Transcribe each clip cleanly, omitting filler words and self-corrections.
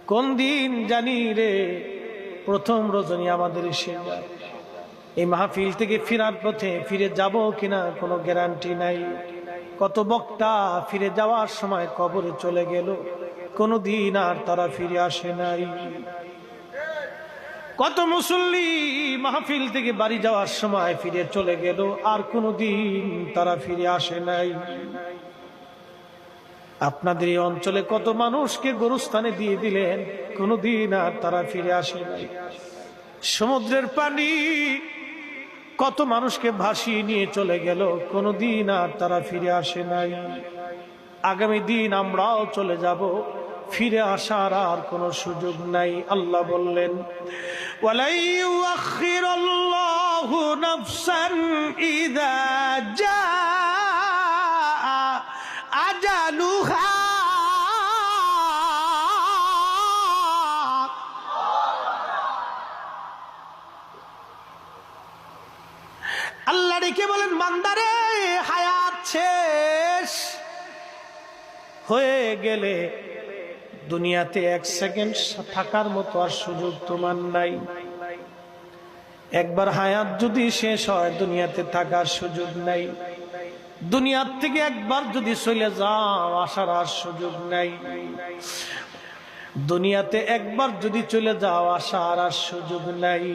কোন দিন জানি রে প্রথম রজনী আমাদের এসে যায়। এই মাহফিল থেকে ফেরার পথে ফিরে যাব কিনা কোনো গ্যারান্টি নাই। কত বক্তা ফিরে যাওয়ার সময় কবরে চলে গেল, কোনদিন আর তারা ফিরে আসে নাই। কত মুসল্লি মাহফিল থেকে বাড়ি যাওয়ার সময় ফিরে চলে গেল, আর কোনদিন তারা ফিরে আসে নাই। আপনাদের এই অঞ্চলে কত মানুষকে গোরস্থানে দিয়ে দিলেন, কোনদিন আর তারা ফিরে আসে নাই। সমুদ্রের পানি কত মানুষকে ভাসিয়ে নিয়ে চলে গেল, কোনদিন আর তারা ফিরে আসে নাই। আগামী দিন আমরাও চলে যাব, ফিরে আসার আর কোনো সুযোগ নাই। আল্লাহ বললেন, ওয়ালা ইউআখিরুল্লাহু নাফসান ইযা জাআ আজালুহা। আল্লাহ ডেকে বলেন, বান্দারে হায়াত শেষ হয়ে গেলে দুনিয়াতে এক সেকেন্ড থাকার মতো আর সুযোগ তোমার নাই। একবার হায়াত যদি শেষ হয়, দুনিয়াতে থাকার সুযোগ নাই। দুনিয়ার থেকে একবার যদি চলে যাও, আসার আর সুযোগ নাই। দুনিয়াতে একবার যদি চলে যাও, আসার আর সুযোগ নাই।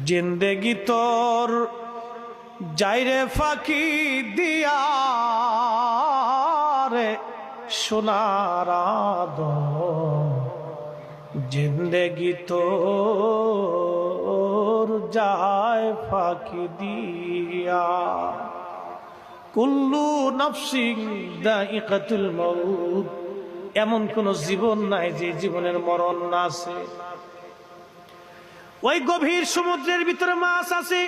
জিন্দেগি তোর যাইরে ফাঁকি দিয়া রে সোনার আদম, জিন্দেগি তোর যায় ফাঁকি দিয়া। কুল্লু নাফসিন যায়িকাতুল মাউত, এমন কোন জীবন নাই যে জীবনের মরণ না আছে। ওই গভীর সমুদ্রের ভিতরে মাছ আছে,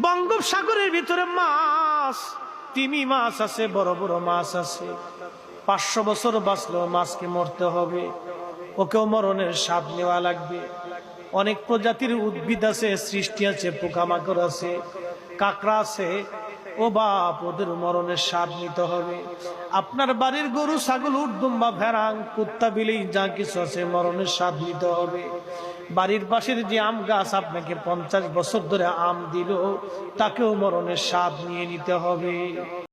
বঙ্গোপসাগরের ভিতরে মাছ, তিমি মাছ আছে, বড় বড় মাছ আছে। 500 বছর বাঁচলেও মাছকে মরতে হবে, ওকেও মরণের স্বাদ নেওয়া লাগবে। অনেক প্রজাতির উদ্ভিদ আছে, সৃষ্টি আছে, পোকামাকড় আছে, কাঁকড়া আছে, ও বাপ, ওদের মরণের স্বাদ নিতে হবে। আপনার বাড়ির গরু, ছাগল, উট, দুম্বা, ভেড়াং, কুত্তা, বিলেই যা কিছু আছে, মরণের স্বাদ নিতে হবে। বাড়ির পাশের যে আম গাছ আপনাকে 50 বছর ধরে আম দিল, তাকেও মরণের স্বাদ নিয়ে নিতে হবে।